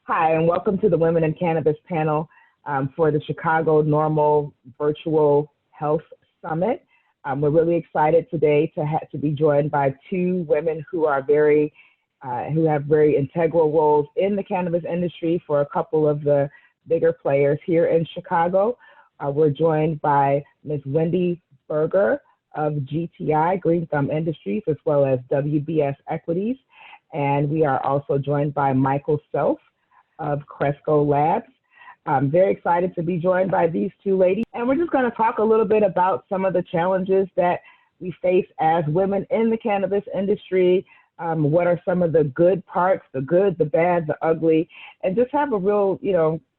Hi, and welcome to the Women in Cannabis panel for the Chicago Normal Virtual Health Summit. We're really excited today to be joined by two women who have very integral roles in the cannabis industry for a couple of the bigger players here in Chicago. We're joined by Ms. Wendy Berger of GTI, Green Thumb Industries, as well as WBS Equities. And we are also joined by Michael Self of Cresco Labs. I'm very excited to be joined by these two ladies. And we're just going to talk a little bit about some of the challenges that we face as women in the cannabis industry. What are some of the good parts, the good, the bad, the ugly, and just have a real,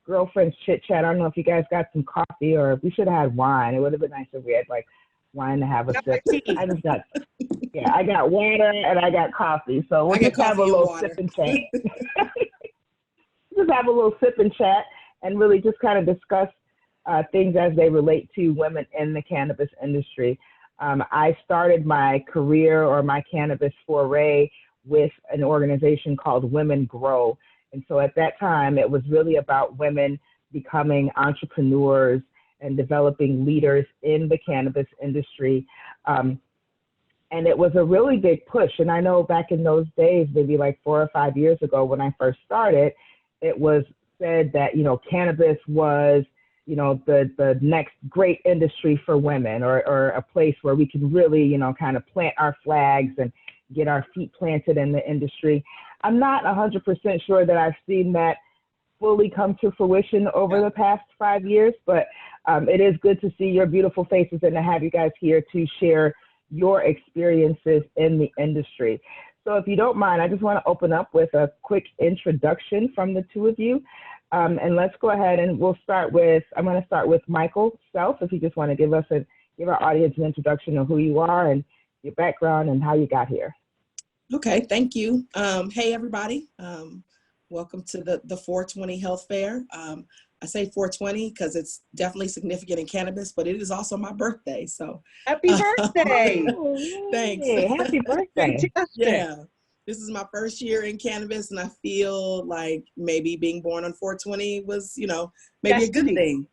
girlfriend's chit chat. I don't know if you guys got some coffee, or we should have had wine. It would have been nice if we had like wine to have a sip. I got water and I got coffee. So we'll just have a little sip and chat. Just have a little sip and chat and really just kind of discuss things as they relate to women in the cannabis industry. I started my career or my cannabis foray with an organization called Women Grow. And so at that time, it was really about women becoming entrepreneurs and developing leaders in the cannabis industry. And it was a really big push. And I know back in those days, maybe like 4 or 5 years ago when I first started, it was said that, cannabis was, the next great industry for women, or a place where we can really, kind of plant our flags and get our feet planted in the industry. I'm not 100% sure that I've seen that fully come to fruition over the past 5 years, but it is good to see your beautiful faces and to have you guys here to share your experiences in the industry. So if you don't mind, I just want to open up with a quick introduction from the two of you. And let's go ahead and I'm going to start with Michael Self, if you just want to give our audience an introduction of who you are and your background and how you got here. Okay, thank you. Hey, everybody. Welcome to the 420 Health Fair. I say 420 because it's definitely significant in cannabis, but it is also my birthday. So happy birthday! Thanks. Happy birthday! Yeah, this is my first year in cannabis, and I feel like maybe being born on 420 was, maybe a good thing.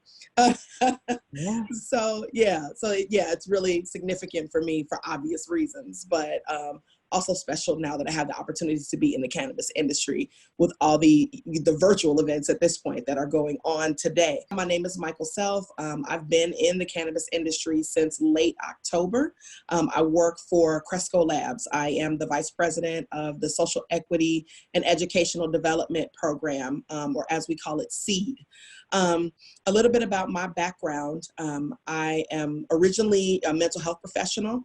So it's really significant for me for obvious reasons, but also special now that I have the opportunity to be in the cannabis industry with all the virtual events at this point that are going on today. My name is Michael Self. I've been in the cannabis industry since late October. I work for Cresco Labs. I am the vice president of the Social Equity and Educational Development Program, or as we call it, SEED. A little bit about my background. I am originally a mental health professional.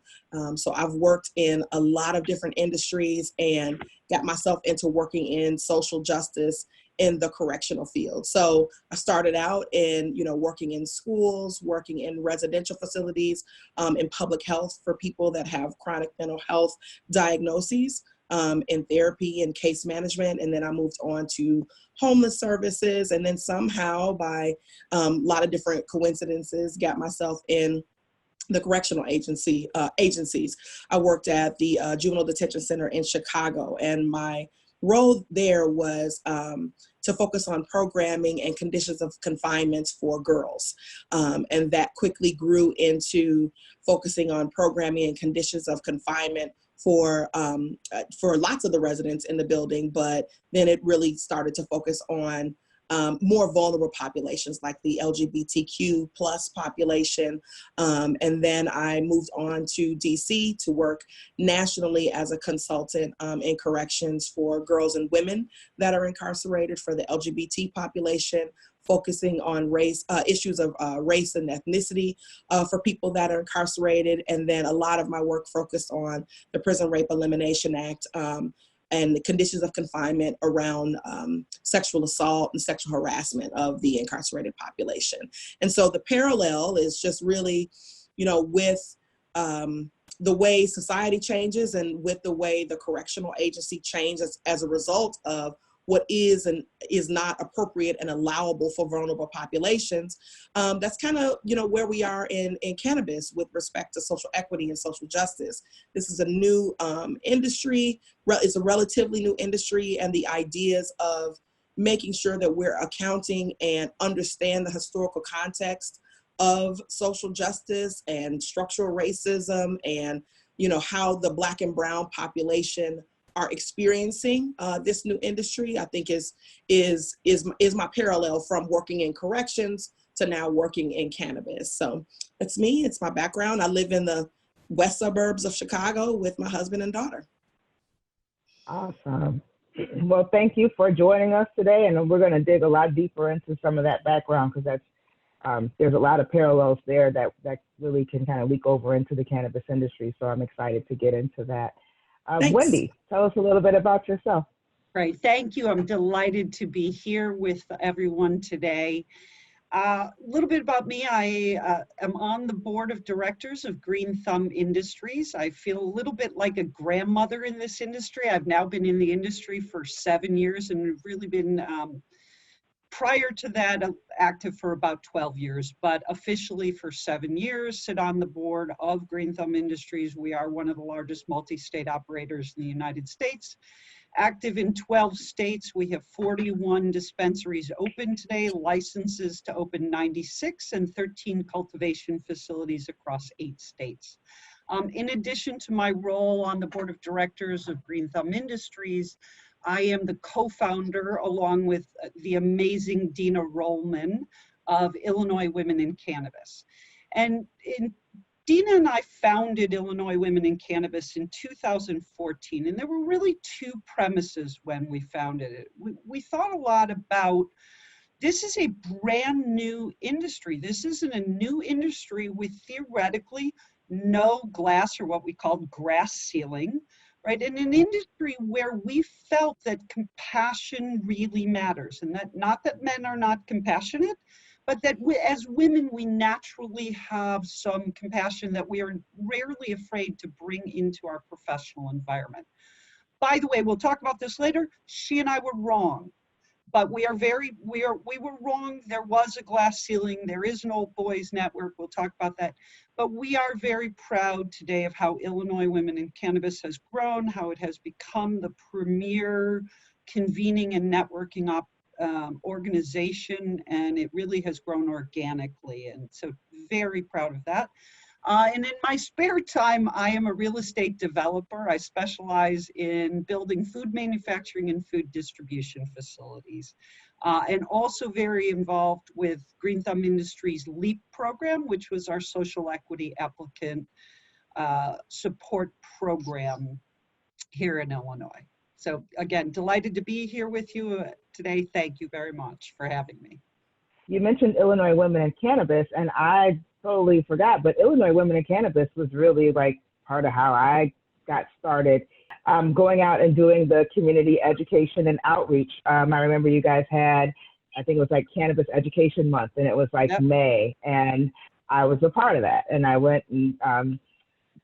So I've worked in a lot of different industries and got myself into working in social justice in the correctional field. So I started out in, working in schools, working in residential facilities, in public health for people that have chronic mental health diagnoses. In therapy and case management. And then I moved on to homeless services. And then somehow by a lot of different coincidences, got myself in the correctional agencies. I worked at the Juvenile Detention Center in Chicago. And my role there was to focus on programming and conditions of confinement for girls. And that quickly grew into focusing on programming and conditions of confinement for lots of the residents in the building, but then it really started to focus on more vulnerable populations like the LGBTQ plus population. And then I moved on to DC to work nationally as a consultant in corrections for girls and women that are incarcerated for the LGBT population, focusing on issues of race and ethnicity for people that are incarcerated. And then a lot of my work focused on the Prison Rape Elimination Act and the conditions of confinement around sexual assault and sexual harassment of the incarcerated population. And so the parallel is just really, with the way society changes and with the way the correctional agency changes as a result of what is and is not appropriate and allowable for vulnerable populations. That's kind of, where we are in cannabis with respect to social equity and social justice. This is a new industry. It's a relatively new industry, and the ideas of, making sure that we're accounting and understand the historical context of social justice and structural racism, and how the Black and brown population are experiencing this new industry, I think is my parallel from working in corrections to now working in cannabis. So it's me, it's my background. I live in the west suburbs of Chicago with my husband and daughter. Awesome. Well, thank you for joining us today, and we're going to dig a lot deeper into some of that background, because that's there's a lot of parallels there that really can kind of leak over into the cannabis industry. So I'm excited to get into that. Wendy, tell us a little bit about yourself. Right. Thank you. I'm delighted to be here with everyone today. A little bit about me. I am on the board of directors of Green Thumb Industries. I feel a little bit like a grandmother in this industry. I've now been in the industry for 7 years and really been, prior to that, active for about 12 years, but officially for 7 years, sit on the board of Green Thumb Industries. We are one of the largest multi-state operators in the United States. Active in 12 states. We have 41 dispensaries open today, licenses to open 96, and 13 cultivation facilities across 8 states. In addition to my role on the board of directors of Green Thumb Industries, I am the co-founder, along with the amazing Dina Rollman, of Illinois Women in Cannabis. And Dina and I founded Illinois Women in Cannabis in 2014, and there were really 2 premises when we founded it. We thought a lot about, this is a brand new industry. This isn't a new industry with theoretically no glass, or what we called grass ceiling, right? In an industry where we felt that compassion really matters, and that not that men are not compassionate, but that as women, we naturally have some compassion that we are rarely afraid to bring into our professional environment. By the way, we'll talk about this later. She and I were wrong, but we were wrong. There was a glass ceiling. There is an old boys network. We'll talk about that. But we are very proud today of how Illinois Women in Cannabis has grown, how it has become the premier convening and networking organization, and it really has grown organically, and so very proud of that. And in my spare time, I am a real estate developer. I specialize in building food manufacturing and food distribution facilities, and also very involved with Green Thumb Industries LEAP program, which was our social equity applicant support program here in Illinois. So again, delighted to be here with you today. Thank you very much for having me. You mentioned Illinois Women in Cannabis, and I totally forgot, but Illinois Women in Cannabis was really like part of how I got started going out and doing the community education and outreach. I remember you guys had, I think it was like Cannabis Education Month, and it was like May, and I was a part of that. And I went and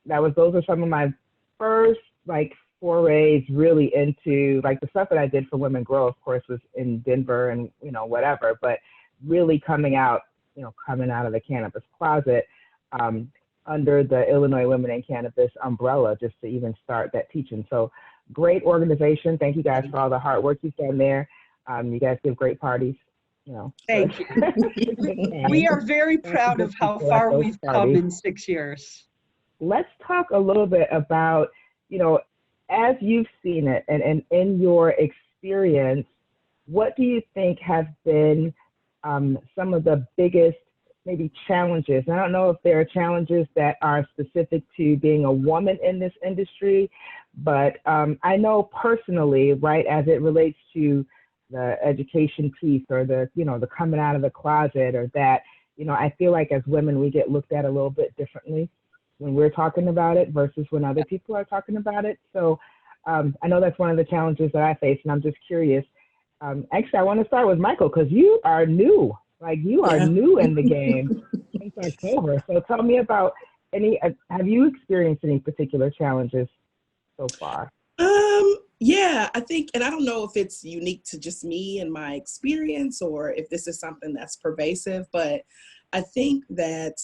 those are some of my first like forays really into like the stuff that I did for Women Grow, of course, was in Denver and whatever, but really coming out of the cannabis closet under the Illinois Women in Cannabis umbrella, just to even start that teaching. So great organization. Thank you guys for all the hard work you've done there. You guys give great parties. Thank you. We are very proud of how far we've come in 6 years. Let's talk a little bit about, as you've seen it and in your experience, what do you think have been some of the biggest maybe challenges? And I don't know if there are challenges that are specific to being a woman in this industry, but I know personally, right, as it relates to the education piece or the coming out of the closet, or that, I feel like as women, we get looked at a little bit differently when we're talking about it versus when other people are talking about it. So I know that's one of the challenges that I face, and I'm just curious. Actually, I want to start with Michael, because you are new. Like, you are new in the game since October. So tell me about have you experienced any particular challenges so far? Yeah, I think, and I don't know if it's unique to just me and my experience, or if this is something that's pervasive, but I think that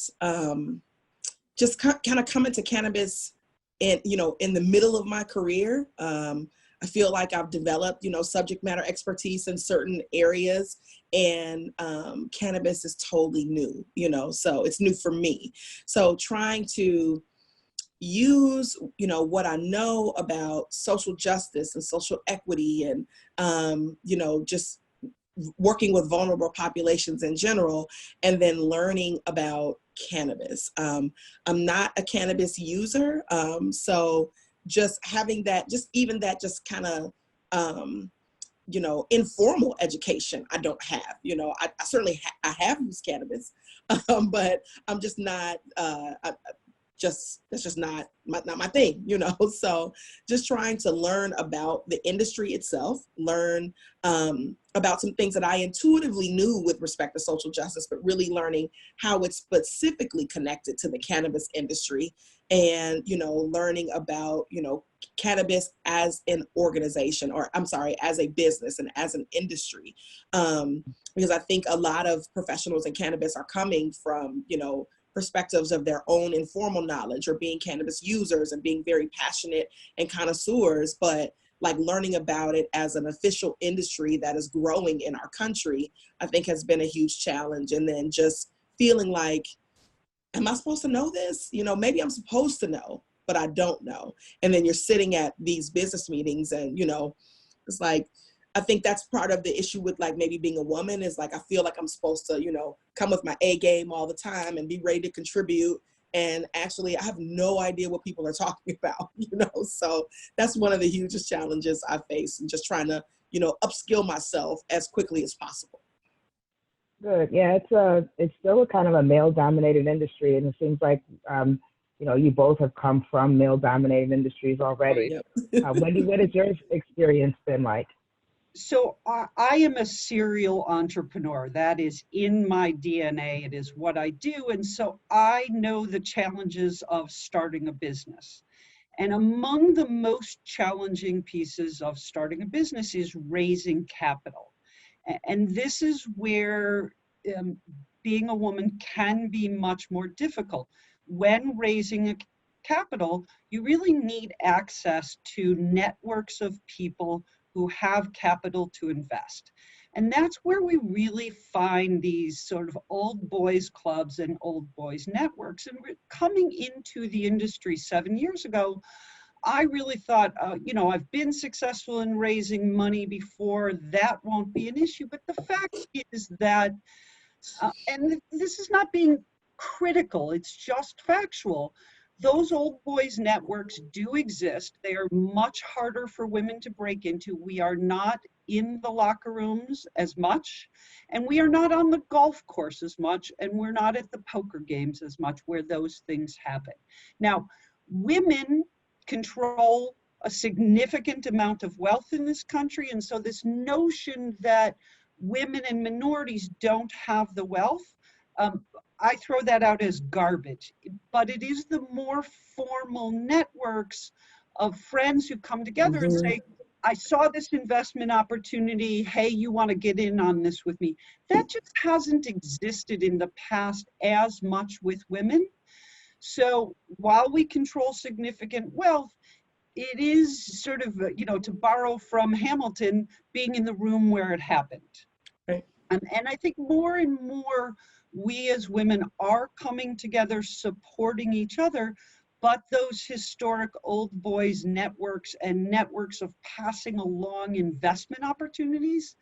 just kind of coming to cannabis in the middle of my career, I feel like I've developed, subject matter expertise in certain areas, and cannabis is totally new, so it's new for me. So trying to use, what I know about social justice and social equity and, just working with vulnerable populations in general, and then learning about cannabis. I'm not a cannabis user, so just having that, just kind of, informal education I don't have. I certainly I have used cannabis, but I'm just not, that's just not my thing, So just trying to learn about the industry itself, learn about some things that I intuitively knew with respect to social justice, but really learning how it's specifically connected to the cannabis industry, and learning about cannabis as an organization, or I'm sorry, as a business and as an industry, because I think a lot of professionals in cannabis are coming from perspectives of their own informal knowledge, or being cannabis users and being very passionate and connoisseurs, but like learning about it as an official industry that is growing in our country, I think has been a huge challenge. And then just feeling like, am I supposed to know this? Maybe I'm supposed to know, but I don't know. And then you're sitting at these business meetings and, it's like, I think that's part of the issue with like maybe being a woman, is like, I feel like I'm supposed to, come with my A game all the time and be ready to contribute. And actually I have no idea what people are talking about, so that's one of the hugest challenges I face, and just trying to, upskill myself as quickly as possible. Good. Yeah, it's still a kind of a male-dominated industry, and it seems like you both have come from male-dominated industries already. Yep. Wendy, what has your experience been like? So I am a serial entrepreneur. That is in my DNA. It is what I do. And so I know the challenges of starting a business. And among the most challenging pieces of starting a business is raising capital. And this is where being a woman can be much more difficult. When raising a capital, you really need access to networks of people who have capital to invest. And that's where we really find these sort of old boys clubs and old boys networks. And coming into the industry 7 years ago, I really thought, I've been successful in raising money before, that won't be an issue. But the fact is that, and this is not being critical, it's just factual, those old boys networks do exist. They are much harder for women to break into. We are not in the locker rooms as much, and we are not on the golf course as much, and we're not at the poker games as much where those things happen. Now, women control a significant amount of wealth in this country, and so this notion that women and minorities don't have the wealth, I throw that out as garbage. But it is the more formal networks of friends who come together and say, I saw this investment opportunity, hey, you want to get in on this with me? That just hasn't existed in the past as much with women. So while we control significant wealth, it is sort of, to borrow from Hamilton, being in the room where it happened. Right. And I think more and more we as women are coming together, supporting each other, but those historic old boys networks and networks of passing along investment opportunities,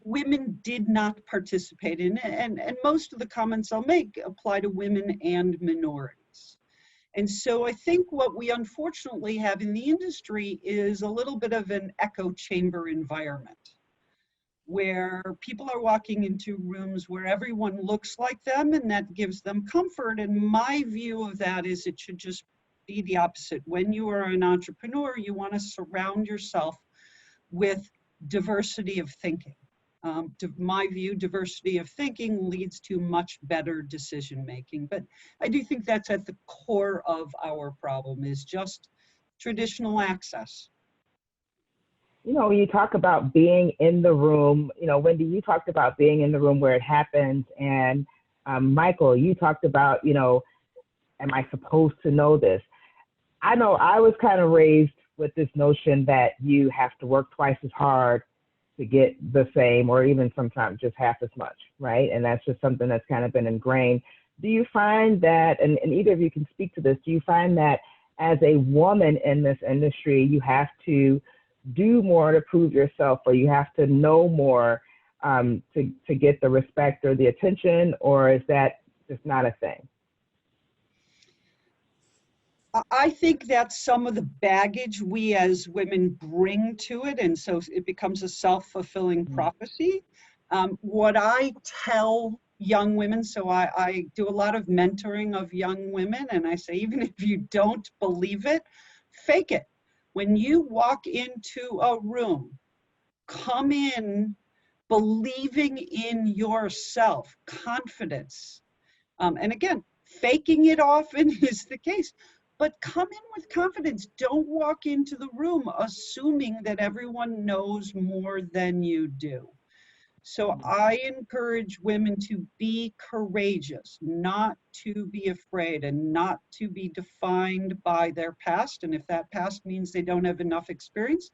women did not participate in, and most of the comments I'll make apply to women and minorities. And so I think what we unfortunately have in the industry is a little bit of an echo chamber environment, where people are walking into rooms where everyone looks like them, and that gives them comfort. And my view of that is it should just be the opposite. When you are an entrepreneur, you want to surround yourself with diversity of thinking. My view, diversity of thinking leads to much better decision making. But I do think that's at the core of our problem, is just traditional access. When you talk about being in the room, Wendy, you talked about being in the room where it happens. And Michael, you talked about, am I supposed to know this? I know I was kind of raised with this notion that you have to work twice as hard to get the same, or even sometimes just half as much, right? And that's just something that's kind of been ingrained. Do you find that, and either of you can speak to this, do you find that as a woman in this industry, you have to do more to prove yourself, or you have to know more to get the respect or the attention, or is that just not a thing? I think that's some of the baggage we as women bring to it, and so it becomes a self-fulfilling prophecy. What I tell young women, so I do a lot of mentoring of young women, and I say, even if you don't believe it, fake it. When you walk into a room, come in believing in yourself, confidence. And again, faking it often is the case, but come in with confidence. Don't walk into the room assuming that everyone knows more than you do. So I encourage women to be courageous, not to be afraid, and not to be defined by their past. And if that past means they don't have enough experience,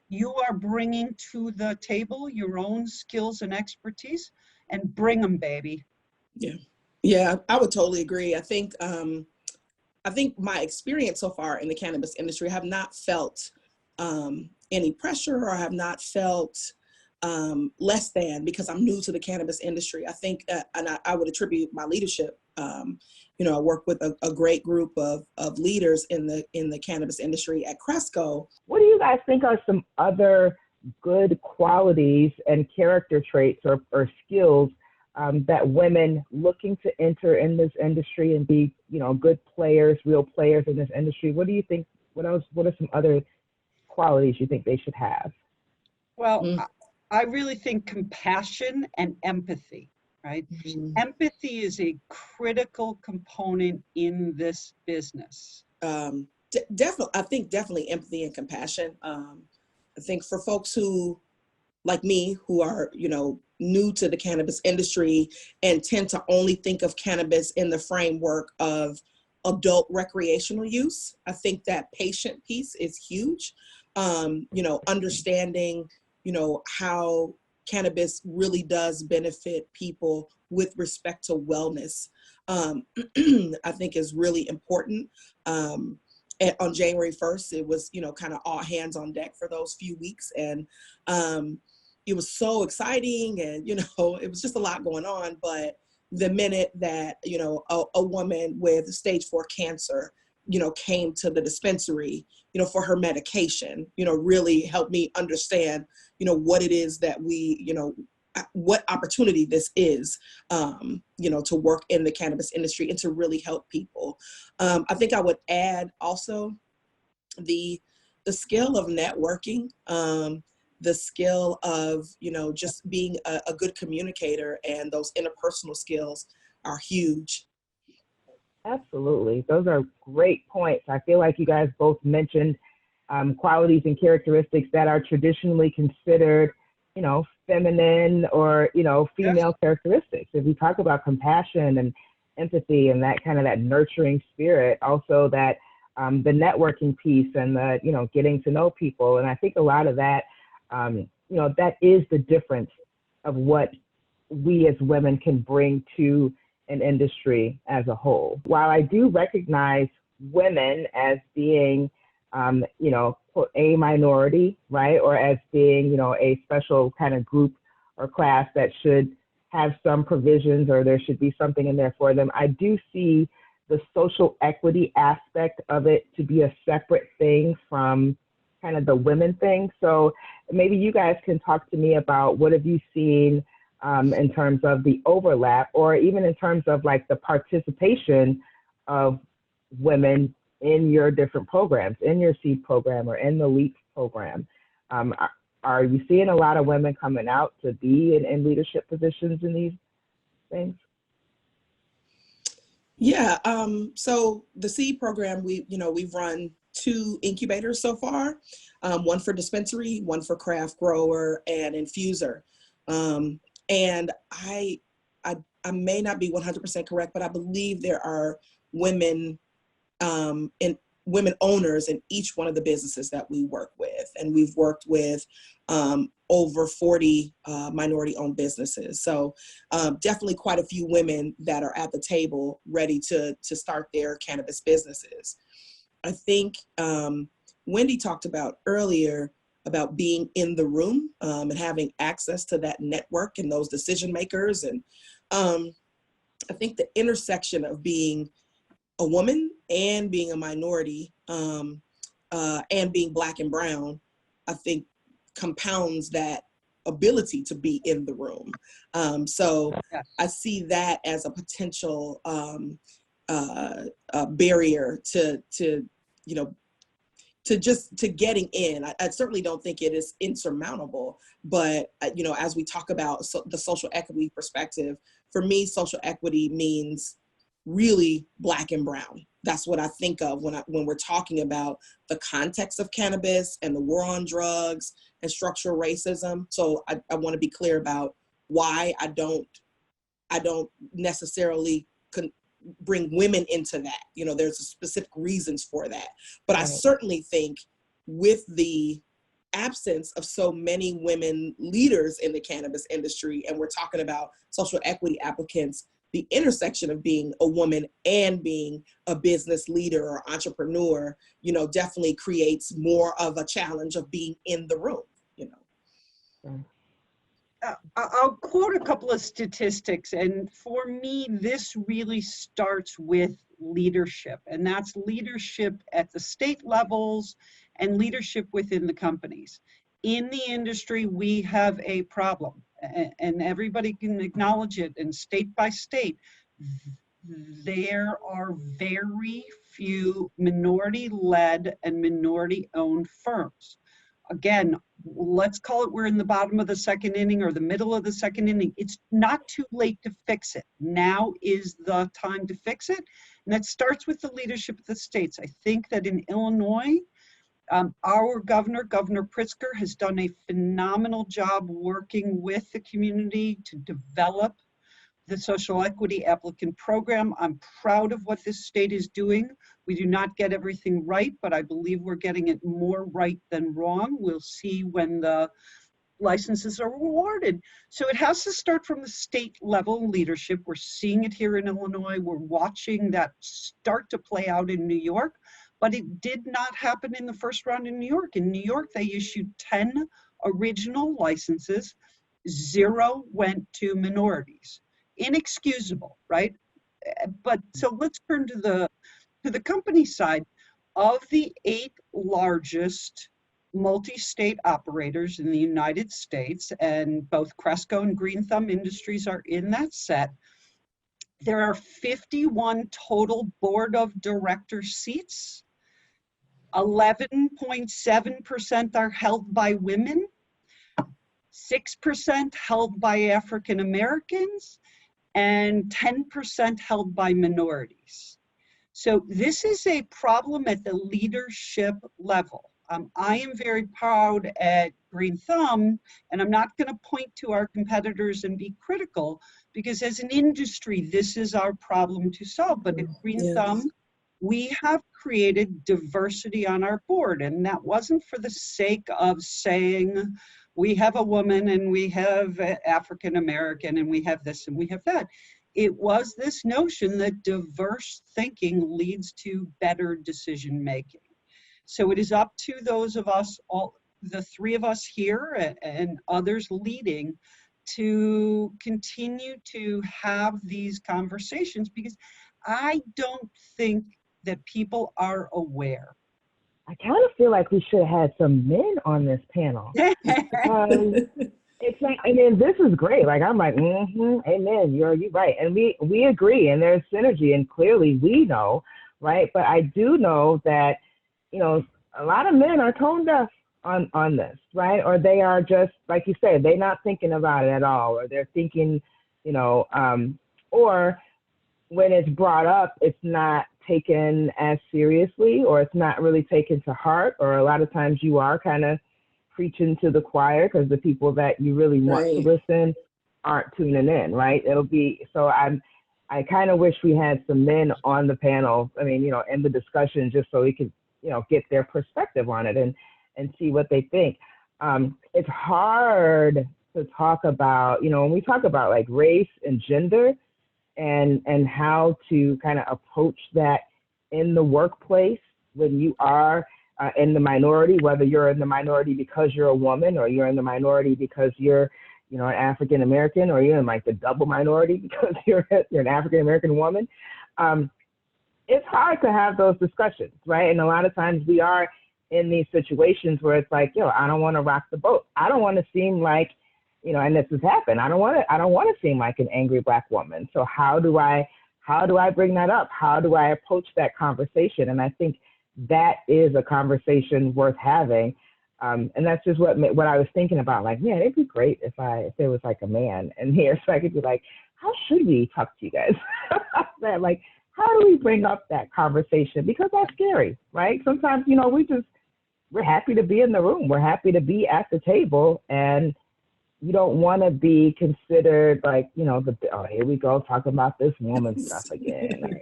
you are bringing to the table your own skills and expertise, and bring them, baby. Yeah, I would totally agree. I think my experience so far in the cannabis industry, I have not felt any pressure, or I have not felt less than, because I'm new to the cannabis industry. I think, and I would attribute my leadership. I work with a great group of leaders in the cannabis industry at Cresco. What do you guys think are some other good qualities and character traits or skills that women looking to enter in this industry and be, good players, real players in this industry? What do you think? What are some other qualities you think they should have? Well, I really think compassion and empathy, right? Empathy is a critical component in this business. Definitely, I think definitely empathy and compassion. I think for folks who, like me, who are, new to the cannabis industry and tend to only think of cannabis in the framework of adult recreational use, I think that patient piece is huge. Understanding, how cannabis really does benefit people with respect to wellness, I think is really important. On January 1st, it was, kind of all hands on deck for those few weeks. And it was so exciting, and, it was just a lot going on. But the minute that, a woman with stage 4 cancer, came to the dispensary, for her medication, really helped me understand, what it is that we, what opportunity this is, to work in the cannabis industry and to really help people. I think I would add also the skill of networking, the skill of, just being a good communicator, and those interpersonal skills are huge. Absolutely. Those are great points. I feel like you guys both mentioned qualities and characteristics that are traditionally considered, feminine or, female characteristics. If you talk about compassion and empathy and that kind of that nurturing spirit, also that the networking piece and the, getting to know people. And I think a lot of that, that is the difference of what we as women can bring to an industry as a whole. While I do recognize women as being, a minority, right, or as being, a special kind of group or class that should have some provisions, or there should be something in there for them, I do see the social equity aspect of it to be a separate thing from kind of the women thing. So maybe you guys can talk to me about what have you seen in terms of the overlap, or even in terms of like the participation of women in your different programs, in your SEED program or in the LEAP program. Are you seeing a lot of women coming out to be in leadership positions in these things? Yeah. So the SEED program, we've run 2 incubators so far, one for dispensary, one for craft grower and infuser. And I may not be 100% correct, but I believe there are women in women owners in each one of the businesses that we work with. And we've worked with over 40 minority-owned businesses. So definitely quite a few women that are at the table ready to start their cannabis businesses. I think Wendy talked about earlier about being in the room and having access to that network and those decision makers. And I think the intersection of being a woman and being a minority and being Black and brown, I think compounds that ability to be in the room. So Yes. I see that as a potential barrier to getting in. I certainly don't think it is insurmountable, but as we talk about the social equity perspective, for me, social equity means really Black and brown. That's what I think of when we're talking about the context of cannabis and the war on drugs and structural racism. So I want to be clear about why I don't necessarily bring women into that. There's specific reasons for that. But I certainly think with the absence of so many women leaders in the cannabis industry, and we're talking about social equity applicants, the intersection of being a woman and being a business leader or entrepreneur, definitely creates more of a challenge of being in the room, I'll quote a couple of statistics, and for me, this really starts with leadership, and that's leadership at the state levels and leadership within the companies. In the industry, we have a problem, and everybody can acknowledge it, and state by state, there are very few minority-led and minority-owned firms. Again, let's call it we're in the bottom of the second inning or the middle of the second inning. It's not too late to fix it. Now is the time to fix it. And that starts with the leadership of the states. I think that in Illinois, our Governor Pritzker, has done a phenomenal job working with the community to develop the social equity applicant program. I'm proud of what this state is doing. We do not get everything right, but I believe we're getting it more right than wrong. We'll see when the licenses are awarded. So it has to start from the state level leadership. We're seeing it here in Illinois. We're watching that start to play out in New York, but it did not happen in the first round in New York. In New York, they issued 10 original licenses. 0 went to minorities. Inexcusable, right? But so let's turn to the company side. Of the 8 largest multi-state operators in the United States, and both Cresco and Green Thumb Industries are in that set, there are 51 total board of director seats. 11.7% are held by women, 6% held by African Americans, and 10% held by minorities. So this is a problem at the leadership level. I am very proud at Green Thumb, and I'm not going to point to our competitors and be critical, because as an industry, this is our problem to solve. But at Green Thumb, we have created diversity on our board, and that wasn't for the sake of saying, we have a woman and we have African American and we have this and we have that. It was this notion that diverse thinking leads to better decision making. So it is up to those of us, all the 3 of us here and others leading, to continue to have these conversations, because I don't think that people are aware. I kind of feel like we should have had some men on this panel. It's like, I mean, this is great. Like, I'm like, amen, you're right. And we agree, and there's synergy, and clearly we know, right? But I do know that, a lot of men are tone deaf on this, right? Or they are just, like you said, they're not thinking about it at all, or they're thinking, or when it's brought up, it's not taken as seriously, or it's not really taken to heart, or a lot of times you are kind of preaching to the choir because the people that you really want to listen aren't tuning in, right? It'll be, so I kind of wish we had some men on the panel. I mean, in the discussion, just so we could, get their perspective on it and see what they think. It's hard to talk about, when we talk about like race and gender and how to kind of approach that in the workplace when you are in the minority, whether you're in the minority because you're a woman or you're in the minority because you're, an African American, or you're in like the double minority because you're an African American woman. It's hard to have those discussions, right? And a lot of times we are in these situations where it's like, I don't want to rock the boat. I don't want to seem like, and this has happened. I don't want to seem like an angry Black woman. So how do I bring that up? How do I approach that conversation? And I think that is a conversation worth having. And that's just what I was thinking about. Like, man, it'd be great if there was like a man in here, so I could be like, how should we talk to you guys? Like, how do we bring up that conversation? Because that's scary, right? Sometimes, we're happy to be in the room. We're happy to be at the table, and you don't want to be considered like, here we go talking about this woman stuff again. Or,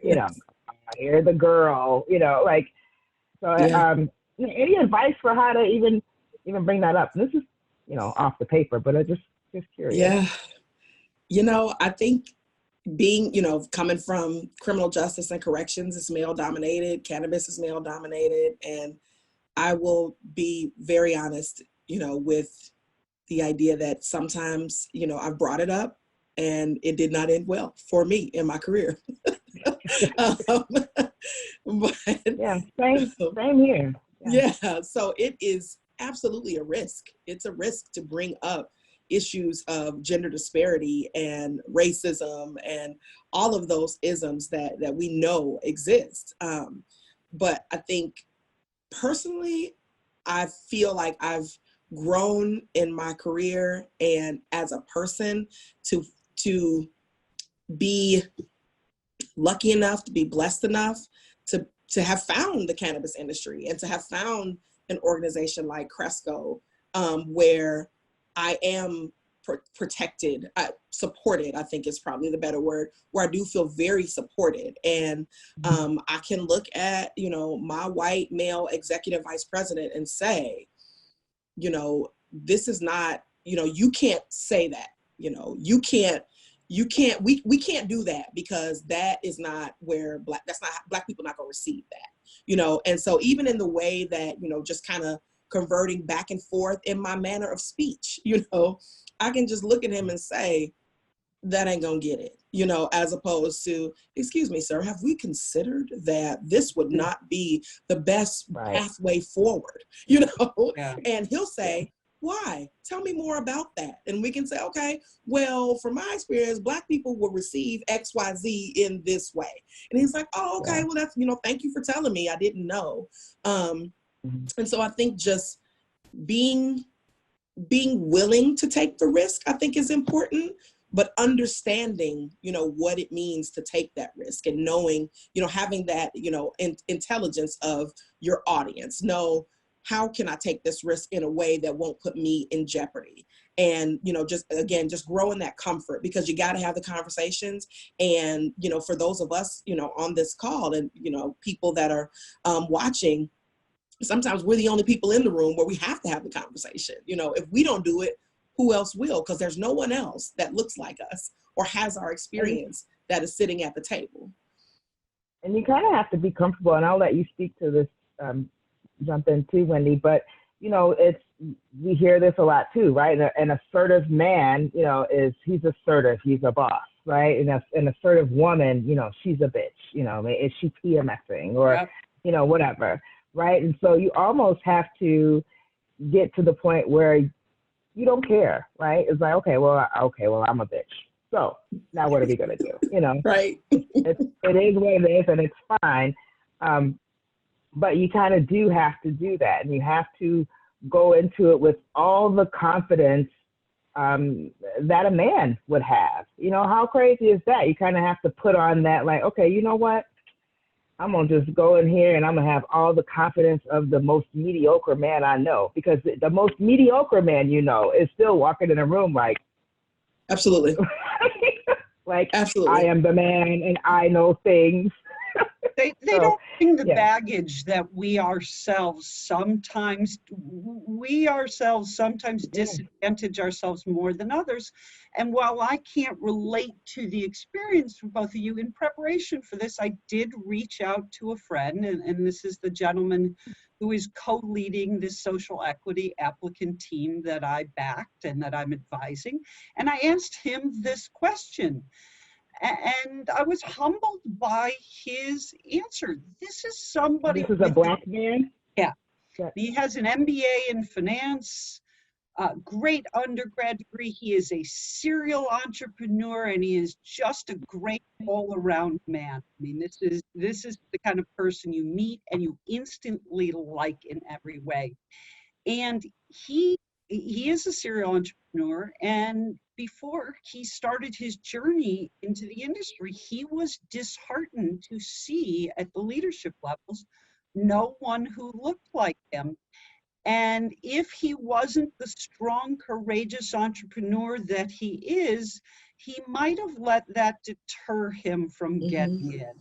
here the girl, like, so. Yeah. Any advice for how to even bring that up? This is, off the paper, but I just curious. Yeah. I think being, coming from criminal justice and corrections is male dominated, cannabis is male dominated. And I will be very honest, with the idea that sometimes, I've brought it up and it did not end well for me in my career. But yeah, same here. Yeah, so it is absolutely a risk. It's a risk to bring up issues of gender disparity and racism and all of those isms that we know exist. But I think personally, I feel like I've grown in my career and as a person to be lucky enough, to be blessed enough to have found the cannabis industry and to have found an organization like Cresco, where I am protected, supported, I think is probably the better word, where I do feel very supported. And I can look at, my white male executive vice president and say, this is not, you can't say that, we can't do that because that is not where Black people not going to receive that, and so even in the way that, just kind of converting back and forth in my manner of speech, I can just look at him and say, that ain't going to get it, as opposed to, excuse me, sir, have we considered that this would not be the best pathway forward, Yeah. And he'll say, why? Tell me more about that. And we can say, okay, well, from my experience, Black people will receive X, Y, Z in this way. And he's like, oh, okay, well, that's, thank you for telling me. I didn't know. And so I think just being willing to take the risk, I think is important, but understanding, what it means to take that risk and knowing, having that, intelligence of your audience, know, how can I take this risk in a way that won't put me in jeopardy? And, just growing that comfort, because you got to have the conversations. And, for those of us, on this call and, people that are watching, sometimes we're the only people in the room where we have to have the conversation. If we don't do it, who else will? Because there's no one else that looks like us or has our experience that is sitting at the table. And you kind of have to be comfortable, and I'll let you speak to this, jump in too, Wendy, but we hear this a lot too, right? An assertive man, he's assertive, he's a boss, right? And an assertive woman, she's a bitch, is she PMSing or, whatever, right? And so you almost have to get to the point where you don't care, right? It's like, okay, well, I'm a bitch. So now what are we gonna do? Right. it is what it is, and it's fine. But you kind of do have to do that, and you have to go into it with all the confidence that a man would have. How crazy is that? You kind of have to put on that, like, okay, you know what? I'm going to just go in here and I'm going to have all the confidence of the most mediocre man I know, because the most mediocre man is still walking in a room like. Absolutely. Like, I Absolutely. am the man and I know things. They So, don't bring the yeah. baggage that we ourselves sometimes Yeah. disadvantage ourselves more than others. And while I can't relate to the experience for both of you, in preparation for this, I did reach out to a friend, and this is the gentleman who is co-leading this social equity applicant team that I backed and that I'm advising. And I asked him this question. And I was humbled by his answer. This is And somebody this is a with, black man. yeah, Yeah. he has an MBA in finance, great undergrad degree. He is a serial entrepreneur, and he is just a great all-around man. I mean, this is the kind of person you meet and you instantly like in every way. And he is a serial entrepreneur, and before he started his journey into the industry, he was disheartened to see at the leadership levels no one who looked like him. And if he wasn't the strong, courageous entrepreneur that he is, he might have let that deter him from Mm-hmm. getting in.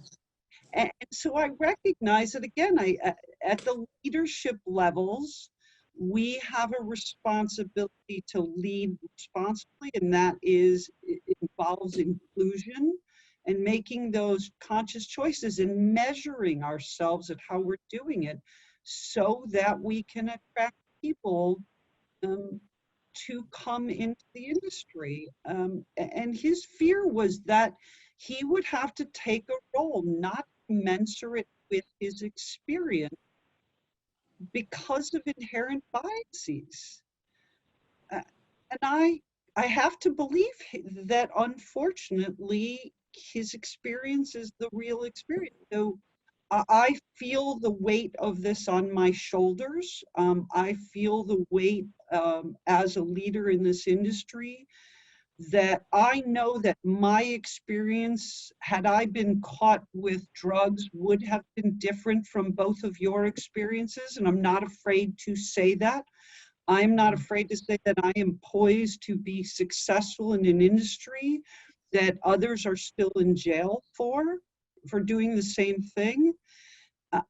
And so I recognize that again, at the leadership levels, we have a responsibility to lead responsibly, and that is, it involves inclusion and making those conscious choices and measuring ourselves at how we're doing it so that we can attract people um, to come into the industry. And his fear was that he would have to take a role not commensurate with his experience because of inherent biases. And I have to believe that unfortunately his experience is the real experience. So I feel the weight of this on my shoulders. I feel the weight as a leader in this industry, that I know that my experience, had I been caught with drugs, would have been different from both of your experiences. And I'm not afraid to say that. I'm not afraid to say that I am poised to be successful in an industry that others are still in jail for doing the same thing.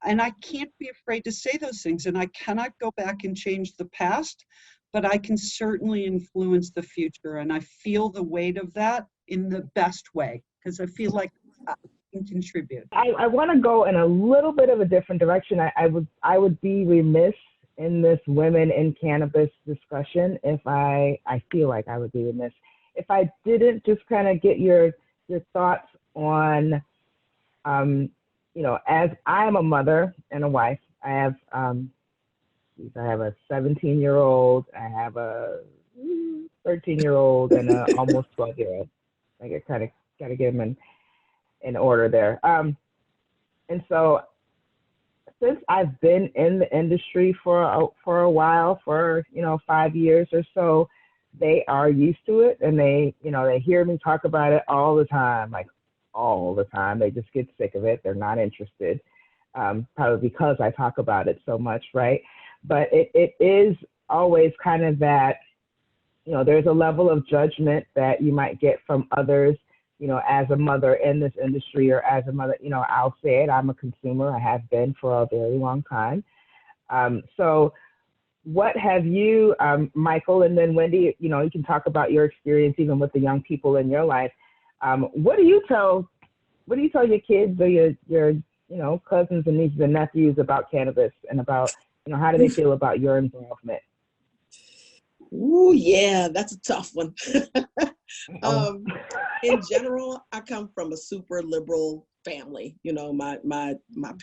And I can't be afraid to say those things. And I cannot go back and change the past, but I can certainly influence the future. And I feel the weight of that in the best way, because I feel like I can contribute. I want to go in a little bit of a different direction. I would be remiss in this women in cannabis discussion if I feel like I would be remiss if I didn't just kind of get your thoughts on, as I am a mother and a wife. I have a 17-year-old, I have a 13-year-old, and a almost 12-year-old. I get kind of got to get them in order there. And so since I've been in the industry for a while, for 5 years or so, they are used to it, and they hear me talk about it all the time, like all the time. They just get sick of it. They're not interested, probably because I talk about it so much, right? But it is always kind of that, there's a level of judgment that you might get from others, as a mother in this industry, or as a mother, I'll say it, I'm a consumer. I have been for a very long time. So what have you, Michael, and then Wendy, you can talk about your experience even with the young people in your life. What do you tell your kids or your cousins and nieces and nephews about cannabis, and about, how do they feel about your involvement? Ooh, yeah, that's a tough one. Oh. In general, I come from a super liberal family. My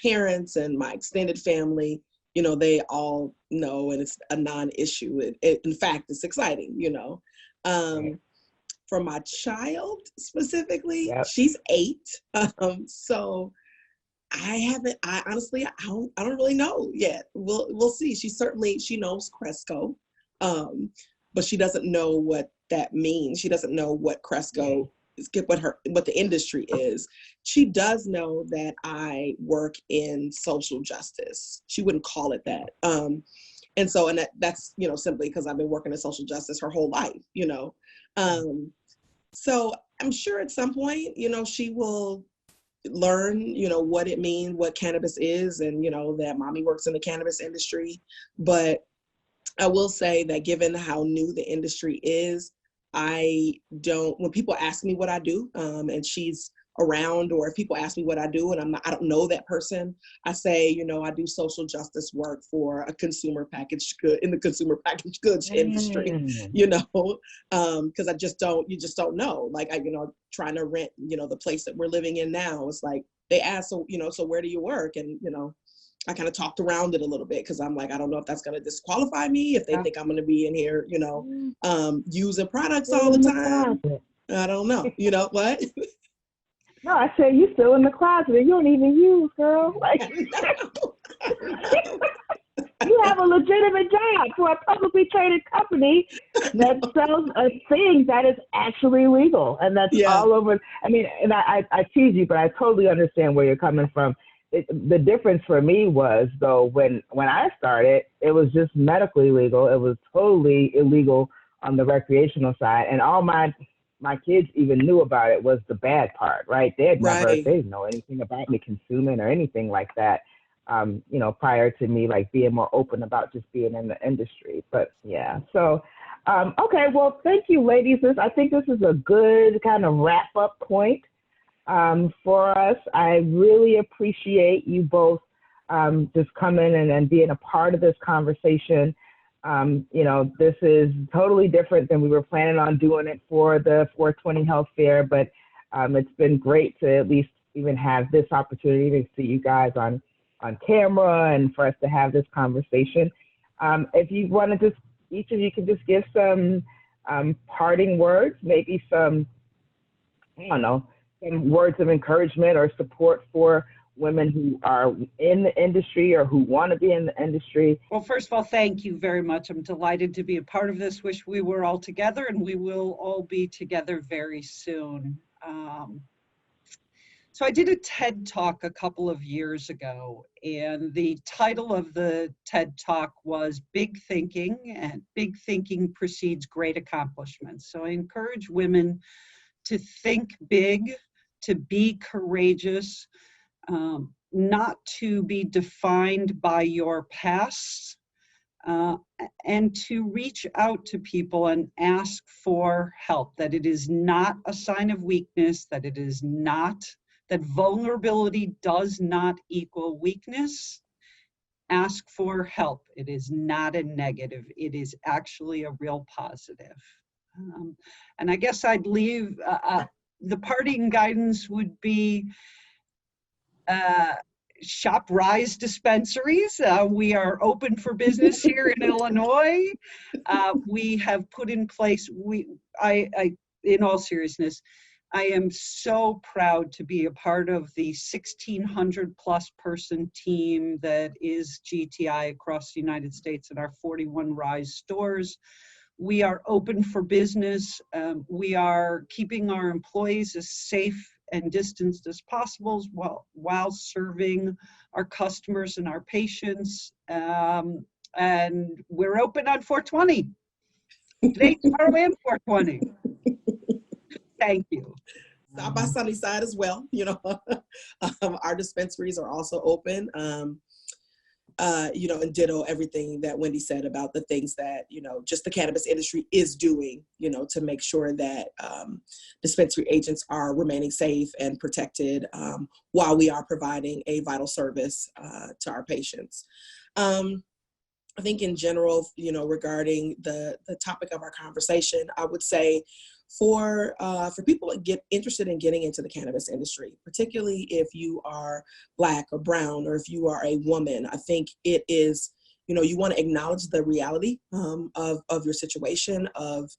parents and my extended family, they all know, and it's a non-issue. In fact, it's exciting. Right. For my child specifically, Yep. she's 8. So I honestly, I don't really know yet. We'll see. She knows Cresco, but she doesn't know what that means. She doesn't know what Cresco is, what the industry is. She does know that I work in social justice. She wouldn't call it that. That's simply because I've been working in social justice her whole life. So I'm sure at some point, she will learn, what it means, what cannabis is, and, that mommy works in the cannabis industry. But I will say that given how new the industry is, when people ask me what I do, and she's around, or if people ask me what I do and I don't know that person, I say, I do social justice work for a consumer packaged good in the consumer packaged goods industry, because you just don't know. Like trying to rent, the place that we're living in now, it's like they ask, so where do you work? And, I kind of talked around it a little bit because I'm like, I don't know if that's going to disqualify me if they think I'm going to be in here, using products all the time. I don't know. What? No, I said you still in the closet and you don't even use, girl. Like you have a legitimate job for a publicly traded company that sells a thing that is actually legal, and that's all over. I mean, and I tease you, but I totally understand where you're coming from. The difference for me was, though, when I started, it was just medically legal. It was totally illegal on the recreational side, and all my kids even knew about it was the bad part, right? They didn't know anything about me consuming or anything like that, prior to me like being more open about just being in the industry. But yeah, so okay, well, thank you, ladies. I think this is a good kind of wrap up point for us. I really appreciate you both just coming and being a part of this conversation. This is totally different than we were planning on doing it for the 420 Health Fair, but it's been great to at least even have this opportunity to see you guys on camera and for us to have this conversation. If you want to each of you can just give some parting words, maybe some words of encouragement or support for women who are in the industry or who want to be in the industry. Well, first of all, thank you very much. I'm delighted to be a part of this. Wish we were all together, and we will all be together very soon. So I did a TED Talk a couple of years ago, and the title of the TED Talk was Big Thinking, and Big Thinking precedes great accomplishments. So I encourage women to think big, to be courageous, not to be defined by your past, and to reach out to people and ask for help, that it is not a sign of weakness, that vulnerability does not equal weakness. Ask for help. It is not a negative. It is actually a real positive. And I guess I'd leave, the parting guidance would be, shop Rise dispensaries. We are open for business here in Illinois. We have put in place, in all seriousness, I am so proud to be a part of the 1,600 plus person team that is GTI across the United States in our 41 Rise stores. We are open for business. We are keeping our employees as safe and distanced as possible while serving our customers and our patients. And we're open on 420. Today, tomorrow, and 420. Thank you. South by Sunnyside as well. Our dispensaries are also open. And ditto everything that Wendy said about the things that, just the cannabis industry is doing, to make sure that dispensary agents are remaining safe and protected while we are providing a vital service to our patients. I think in general, regarding the topic of our conversation, I would say for people that get interested in getting into the cannabis industry, particularly if you are Black or brown, or if you are a woman, I think it is, you want to acknowledge the reality of your situation, of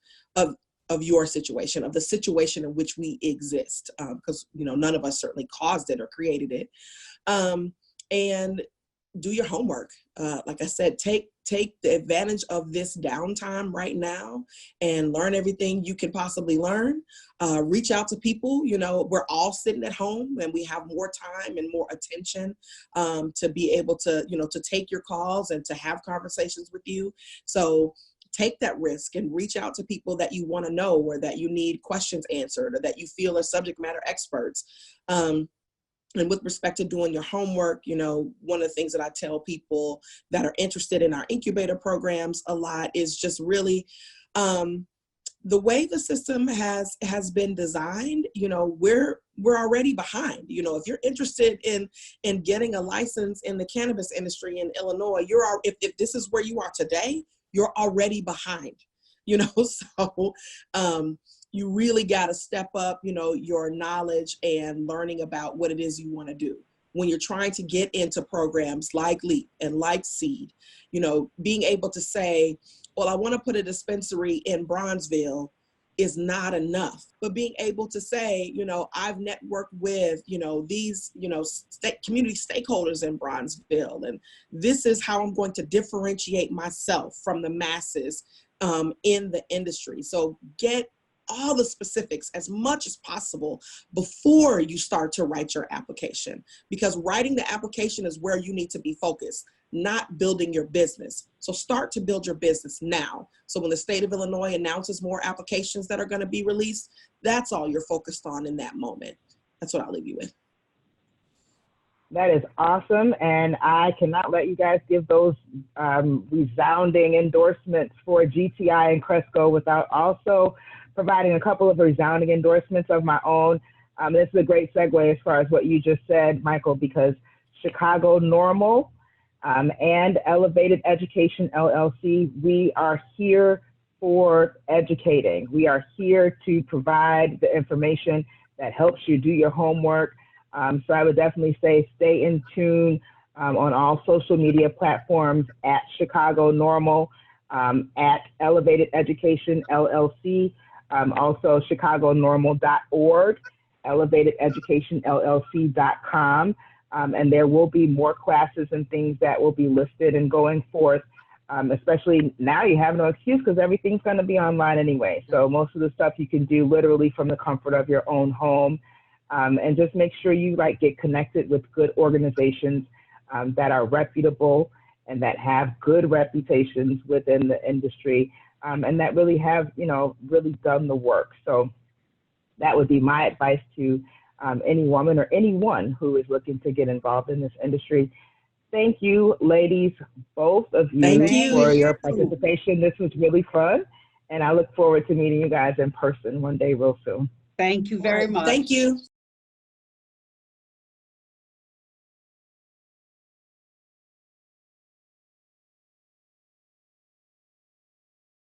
your situation, of the situation in which we exist, because none of us certainly caused it or created it, and do your homework. Like I said, take the advantage of this downtime right now and learn everything you can possibly learn. Reach out to people. We're all sitting at home and we have more time and more attention to be able to, to take your calls and to have conversations with you. So take that risk and reach out to people that you want to know, or that you need questions answered, or that you feel are subject matter experts. And with respect to doing your homework, you know, one of the things that I tell people that are interested in our incubator programs a lot is just really the way the system has been designed. You know, we're already behind. You know, if you're interested in getting a license in the cannabis industry in Illinois, if this is where you are today, you're already behind. You know, so you really got to step up, you know, your knowledge and learning about what it is you want to do. When you're trying to get into programs like LEAP and like SEED, you know, being able to say, well, I want to put a dispensary in Bronzeville is not enough. But being able to say, you know, I've networked with, you know, these, you know, community stakeholders in Bronzeville, and this is how I'm going to differentiate myself from the masses in the industry. So get all the specifics as much as possible before you start to write your application, because writing the application is where you need to be focused, not building your business. So start to build your business now. So when the state of Illinois announces more applications that are going to be released, that's all you're focused on in that moment. That's what I'll leave you with. That is awesome. And I cannot let you guys give those resounding endorsements for GTI and Cresco without also providing a couple of resounding endorsements of my own. This is a great segue as far as what you just said, Michael, because Chicago Normal and Elevated Education LLC, we are here for educating. We are here to provide the information that helps you do your homework. So I would definitely say stay in tune on all social media platforms at Chicago Normal, at Elevated Education LLC, also chicagonormal.org, elevatededucationllc.com. And there will be more classes and things that will be listed and going forth, especially now you have no excuse because everything's going to be online anyway. So most of the stuff you can do literally from the comfort of your own home. And just make sure you get connected with good organizations that are reputable and that have good reputations within the industry, and that really have, really done the work. So that would be my advice to any woman or anyone who is looking to get involved in this industry. Thank you, ladies, both of you, for your participation. This was really fun, and I look forward to meeting you guys in person one day real soon. Thank you very much. Thank you.